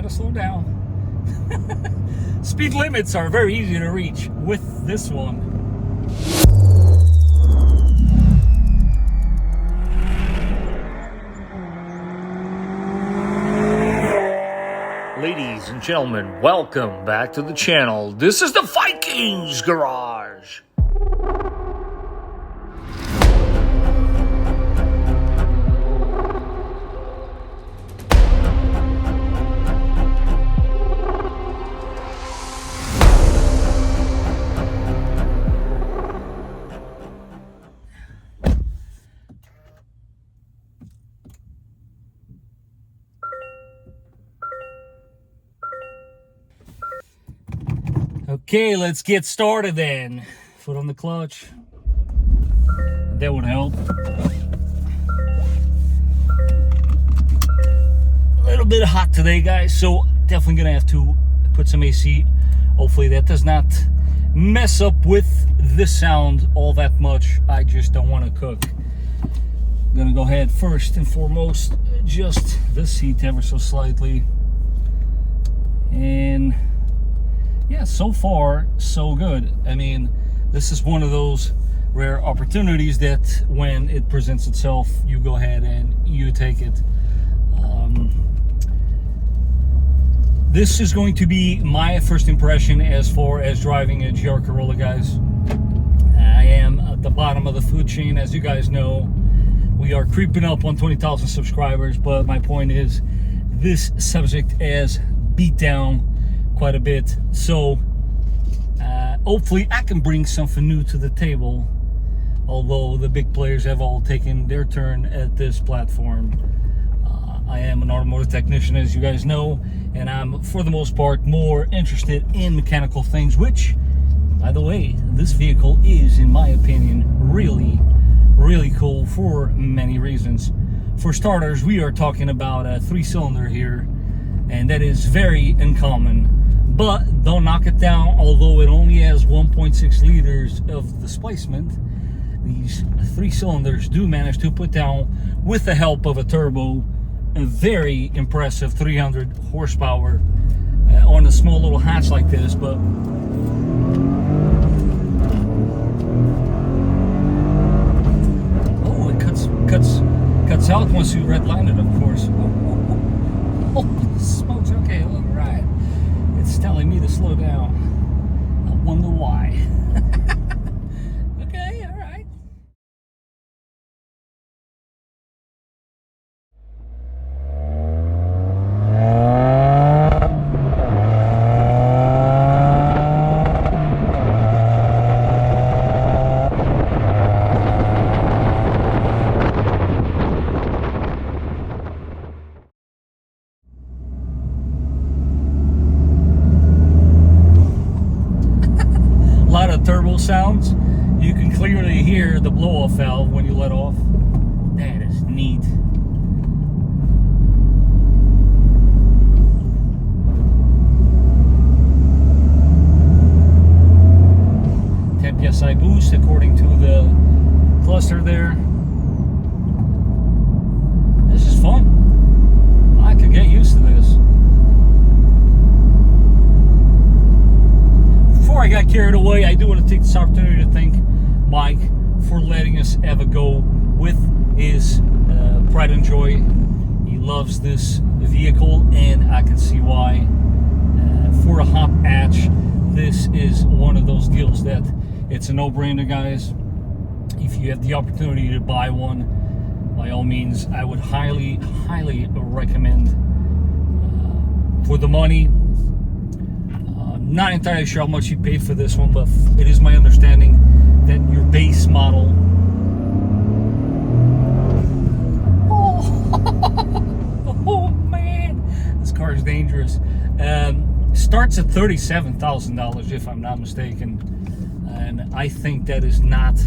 had to slow down. Speed limits are very easy to reach with this one. Ladies and gentlemen, welcome back to the channel. This is the Vikings Garage. Okay, let's get started then. Foot on the clutch. That would help. A little bit hot today, guys, so definitely gonna have to put some AC. Hopefully that does not mess up with the sound all that much. I just don't want to cook. I'm gonna go ahead first and foremost, adjust the seat ever so slightly. And yeah, so far, so good. I mean, this is one of those rare opportunities that when it presents itself, you go ahead and you take it. This is going to be my first impression as far as driving a GR Corolla, guys. I am at the bottom of the food chain, as you guys know. We are creeping up on 20,000 subscribers, but my point is, this subject has beat down quite a bit, so hopefully I can bring something new to the table, although the big players have all taken their turn at this platform. I am an automotive technician, as you guys know, and I'm for the most part more interested in mechanical things, which, by the way, this vehicle is, in my opinion, really cool for many reasons. For starters, we are talking about a 3-cylinder here, and that is very uncommon. But don't knock it down, although it only has 1.6 liters of displacement. These 3 cylinders do manage to put down, with the help of a turbo, a very impressive 300 horsepower on a small little hatch like this. But oh, it cuts out once you redline it, of course. Oh, smokes. Okay, all right. It's telling me to slow down. I wonder why. Okay, all right. Turbo sounds. You can clearly hear the blow-off valve when you let off. That is neat. PSI boost according to the cluster there. This is fun. I could get used to this. Before I got carried away, I do want to take this opportunity to thank Mike for letting us have a go with his pride and joy. He loves this vehicle, and I can see why. For a hot hatch, this is one of those deals that it's a no-brainer, guys. If you have the opportunity to buy one, by all means, I would highly recommend. For the money, not entirely sure how much you paid for this one, but it is my understanding that your base model oh man, this car is dangerous. Starts at $37,000 if I'm not mistaken, and I think that is not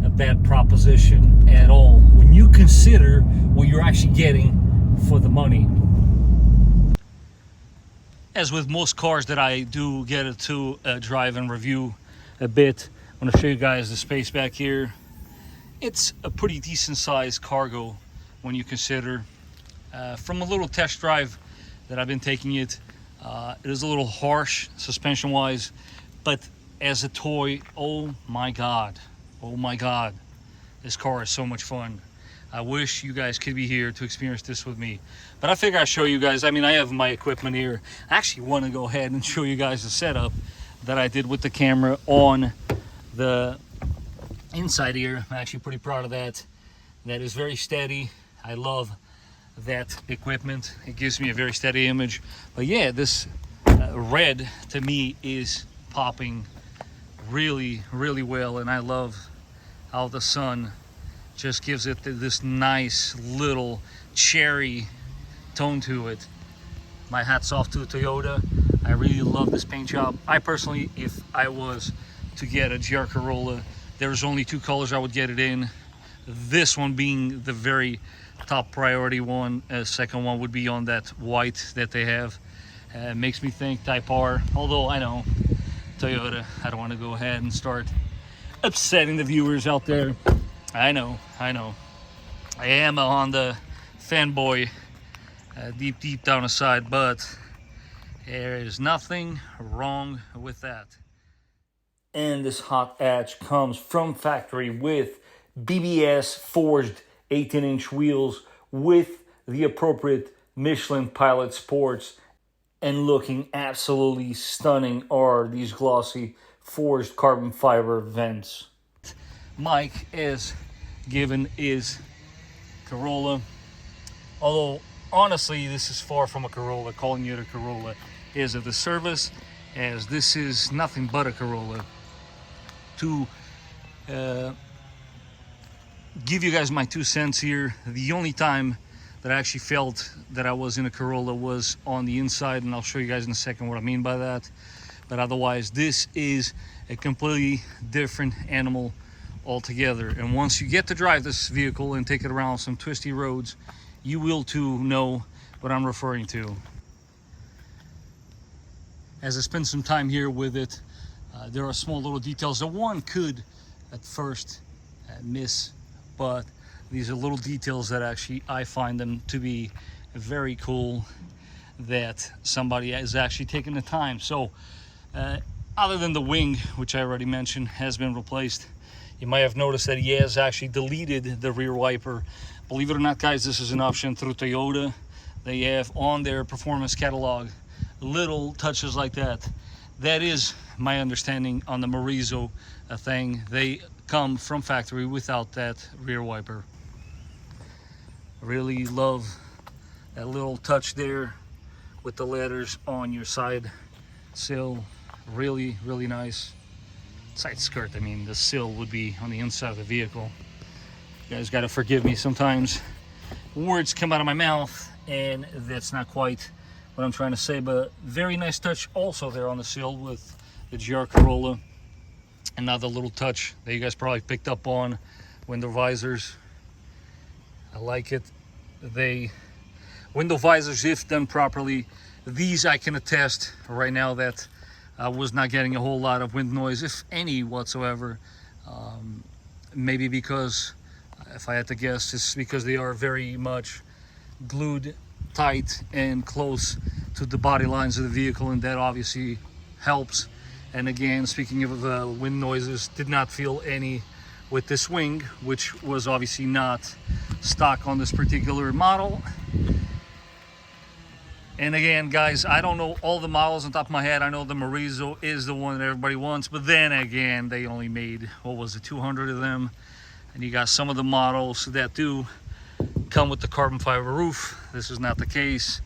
a bad proposition at all when you consider what you're actually getting for the money. As with most cars that I do get to drive and review a bit, I'm going to show you guys the space back here. It's a pretty decent sized cargo when you consider. From a little test drive that I've been taking it. It is a little harsh suspension wise, but as a toy, oh my god, this car is so much fun. I wish you guys could be here to experience this with me, but I figure I'll show you guys. I mean, I have my equipment here. I actually want to go ahead and show you guys the setup that I did with the camera on the inside here. I'm actually pretty proud of that. That is very steady. I love that equipment. It gives me a very steady image. But yeah, this red to me is popping really well, and I love how the sun just gives it this nice little cherry tone to it. My hat's off to Toyota. I really love this paint job. I personally, if I was to get a GR Corolla, there's only two colors I would get it in. This one being the very top priority one. Second one would be on that white that they have. Makes me think Type R, although I know Toyota, I don't want to go ahead and start upsetting the viewers out there. I know I am a Honda fanboy deep down inside, but there is nothing wrong with that. And this hot hatch comes from factory with BBS forged 18-inch wheels with the appropriate Michelin Pilot Sports, and looking absolutely stunning are these glossy forged carbon fiber vents. Mike is given is Corolla, although honestly this is far from a Corolla. Calling it a Corolla is a disservice, as this is nothing but a Corolla. To give you guys my 2 cents here, the only time that I actually felt that I was in a Corolla was on the inside, and I'll show you guys in a second what I mean by that. But otherwise, this is a completely different animal altogether. And once you get to drive this vehicle and take it around some twisty roads, you will too know what I'm referring to. As I spend some time here with it, there are small little details that one could at first miss, but these are little details that actually I find them to be very cool, that somebody has actually taken the time. So other than the wing, which I already mentioned has been replaced, you might have noticed that he has actually deleted the rear wiper. Believe it or not, guys, this is an option through Toyota. They have on their performance catalog little touches like that. That is my understanding on the Morizo thing. They come from factory without that rear wiper. Really love that little touch there with the letters on your side sill. Really nice. Side skirt, I mean, the sill would be on the inside of the vehicle. You guys gotta forgive me, sometimes words come out of my mouth and that's not quite what I'm trying to say, but very nice touch also there on the sill with the GR Corolla. Another little touch that you guys probably picked up on, window visors. I like it. Window visors, if done properly, these I can attest right now that I was not getting a whole lot of wind noise, if any whatsoever. Maybe because, if I had to guess, it's because they are very much glued tight and close to the body lines of the vehicle, and that obviously helps. And again, speaking of wind noises, did not feel any with this wing, which was obviously not stock on this particular model. And again, guys, I don't know all the models on top of my head. I know the Morizo is the one that everybody wants, but then again, they only made, what was it, 200 of them. And you got some of the models that do come with the carbon fiber roof. This is not the case.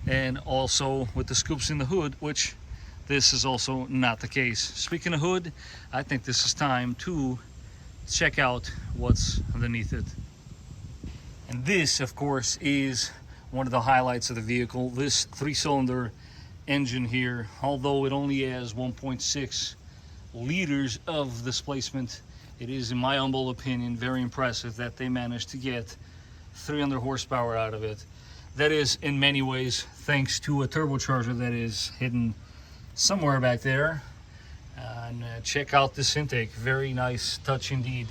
And also with the scoops in the hood, which this is also not the case. Speaking of hood, I think this is time to check out what's underneath it. And this, of course, is one of the highlights of the vehicle. This 3-cylinder engine here, although it only has 1.6 liters of displacement, it is, in my humble opinion, very impressive that they managed to get 300 horsepower out of it. That is, in many ways, thanks to a turbocharger that is hidden somewhere back there. And check out this intake. Very nice touch indeed.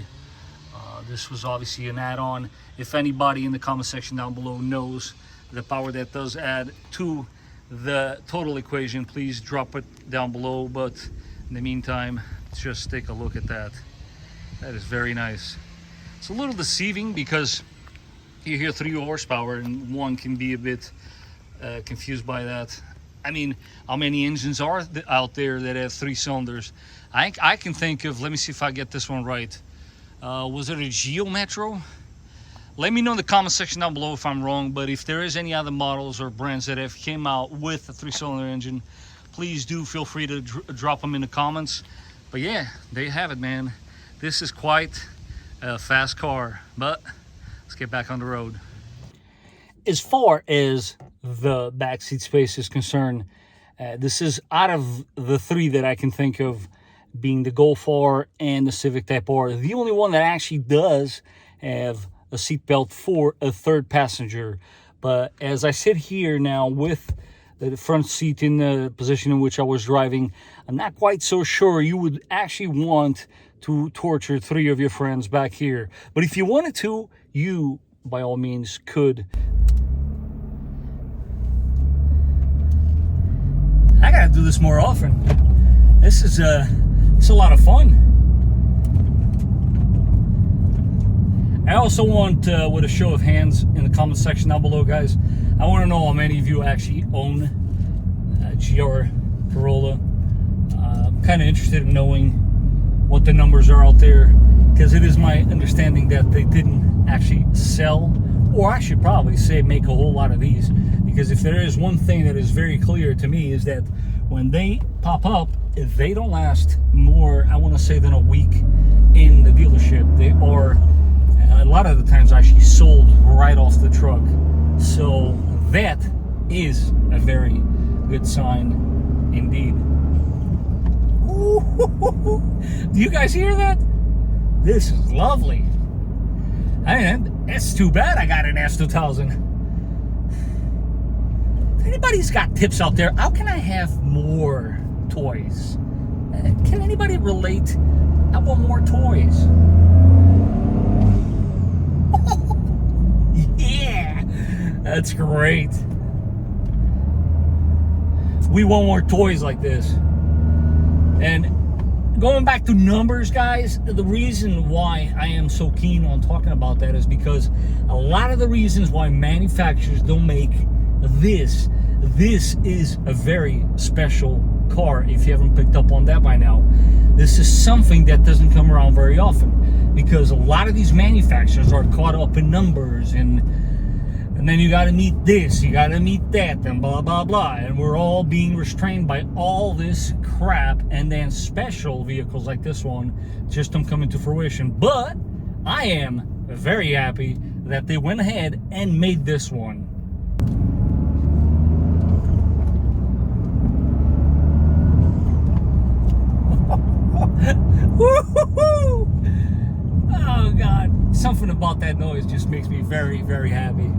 This was obviously an add-on. If anybody in the comment section down below knows the power that does add to the total equation, please drop it down below. But in the meantime, just take a look at that. That is very nice. It's a little deceiving because you hear 3 horsepower and one can be a bit confused by that. I mean, how many engines are out there that have 3 cylinders? I can think of, let me see if I get this one right. Was it a Geo Metro? Let me know in the comment section down below if I'm wrong, but if there is any other models or brands that have came out with a 3-cylinder engine, please do feel free to drop them in the comments. But yeah, there you have it, man. This is quite a fast car, but let's get back on the road. As far as the backseat space is concerned, this is out of the 3 that I can think of, being the Golf R and the Civic Type R, the only one that actually does have a seatbelt for a 3rd passenger. But as I sit here now with the front seat in the position in which I was driving, I'm not quite so sure you would actually want to torture 3 of your friends back here. But if you wanted to, you by all means could. I gotta do this more often. This is it's a lot of fun. I also want, with a show of hands in the comment section down below, guys, I want to know how many of you actually own a GR Corolla. I'm kind of interested in knowing what the numbers are out there, because it is my understanding that they didn't actually sell, or I should probably say make a whole lot of these, because if there is one thing that is very clear to me is that when they pop up, they don't last more, I want to say, than a week in the dealership. They are a lot of the times actually sold right off the truck. So that is a very good sign indeed. Ooh, do you guys hear that? This is lovely. I mean, it's too bad I got an S2000. If anybody's got tips out there, how can I have more toys? Can anybody relate? I want more toys. Yeah, that's great. We want more toys like this. And going back to numbers, guys, the reason why I am so keen on talking about that is because a lot of the reasons why manufacturers don't make this is a very special car. If you haven't picked up on that by now, this is something that doesn't come around very often, because a lot of these manufacturers are caught up in numbers, and then you got to meet this, you got to meet that, and blah blah blah, and we're all being restrained by all this crap, and then special vehicles like this one just don't come into fruition. But I am very happy that they went ahead and made this one. Oh God, something about that noise just makes me very, very happy.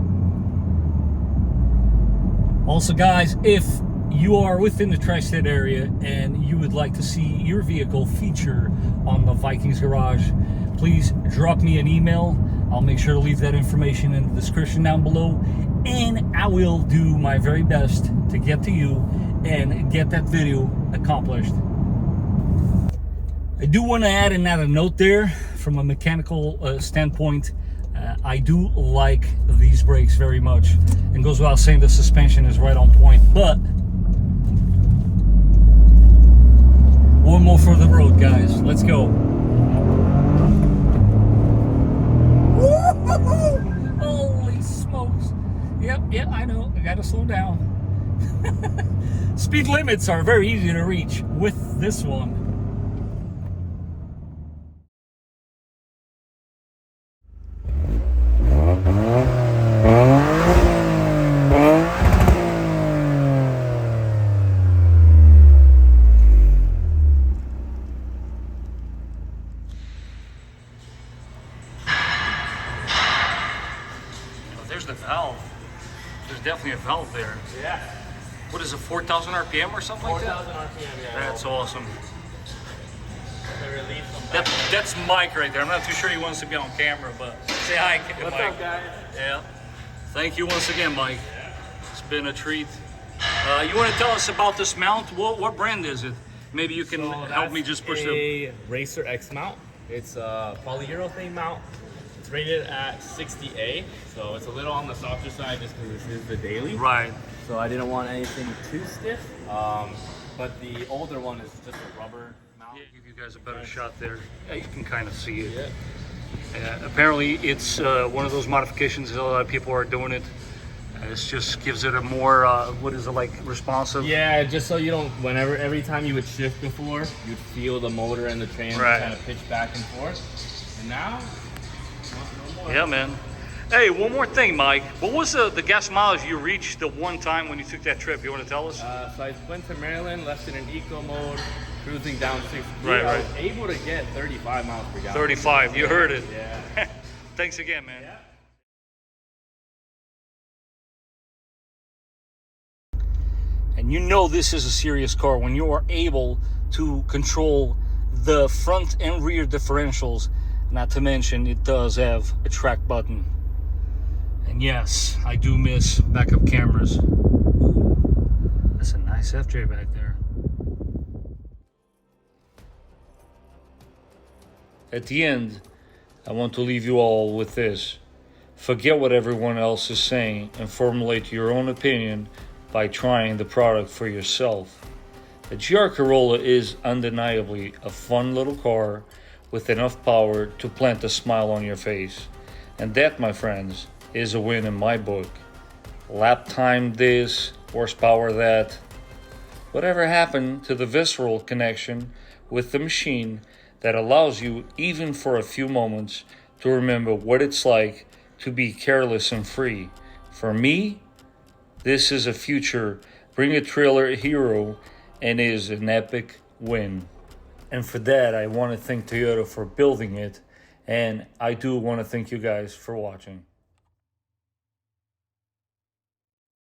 Also, guys, if you are within the tri-state area and you would like to see your vehicle feature on the Vikings Garage, please drop me an email. I'll make sure to leave that information in the description down below, and I will do my very best to get to you and get that video accomplished. I do want to add another note there from a mechanical standpoint. I do like these brakes very much, and goes without saying the suspension is right on point. But one more for the road, guys. Let's go. Holy smokes. Yep, I know. I gotta slow down. Speed limits are very easy to reach with this one. There's the valve. There's definitely a valve there. Yeah. What is it, 4,000 RPM or something like that? 4,000 RPM, yeah. That's awesome. The relief from That's Mike right there. I'm not too sure he wants to be on camera, but say hi, What's Mike. up, guys? Yeah. Thank you once again, Mike. Yeah. been a treat. You want to tell us about this mount? What brand is it? Maybe you can help me just push a Racer X mount. It's a polyurethane mount. It's rated at 60A, so it's a little on the softer side just because this is the daily. Right. So I didn't want anything too stiff. But the older one is just a rubber mount. Yeah, give you guys a better shot there. Yeah, you can kind of see it. Yeah. Apparently, it's one of those modifications. A lot of people are doing it. It just gives it a more, what is it, like, responsive? Yeah, just so you don't, every time you would shift before, you'd feel the motor and the trans kind of pitch back and forth. And now, no more. Yeah, man. Hey, one more thing, Mike. What was the gas mileage you reached the one time when you took that trip? You want to tell us? So I went to Maryland, left it in eco mode, cruising down 60. Right. I was able to get 35 miles per gallon. 35, you heard it. Yeah. Thanks again, man. Yeah. And you know this is a serious car when you are able to control the front and rear differentials. Not to mention, it does have a track button. And yes, I do miss backup cameras. Ooh, that's a nice FJ back there. At the end, I want to leave you all with this. Forget what everyone else is saying and formulate your own opinion by trying the product for yourself. The GR Corolla is undeniably a fun little car with enough power to plant a smile on your face. And that, my friends, is a win in my book. Lap time this, horsepower that. Whatever happened to the visceral connection with the machine that allows you, even for a few moments, to remember what it's like to be careless and free? For me, this is a future bring a trailer hero and is an epic win. And for that, I want to thank Toyota for building it. And I do want to thank you guys for watching.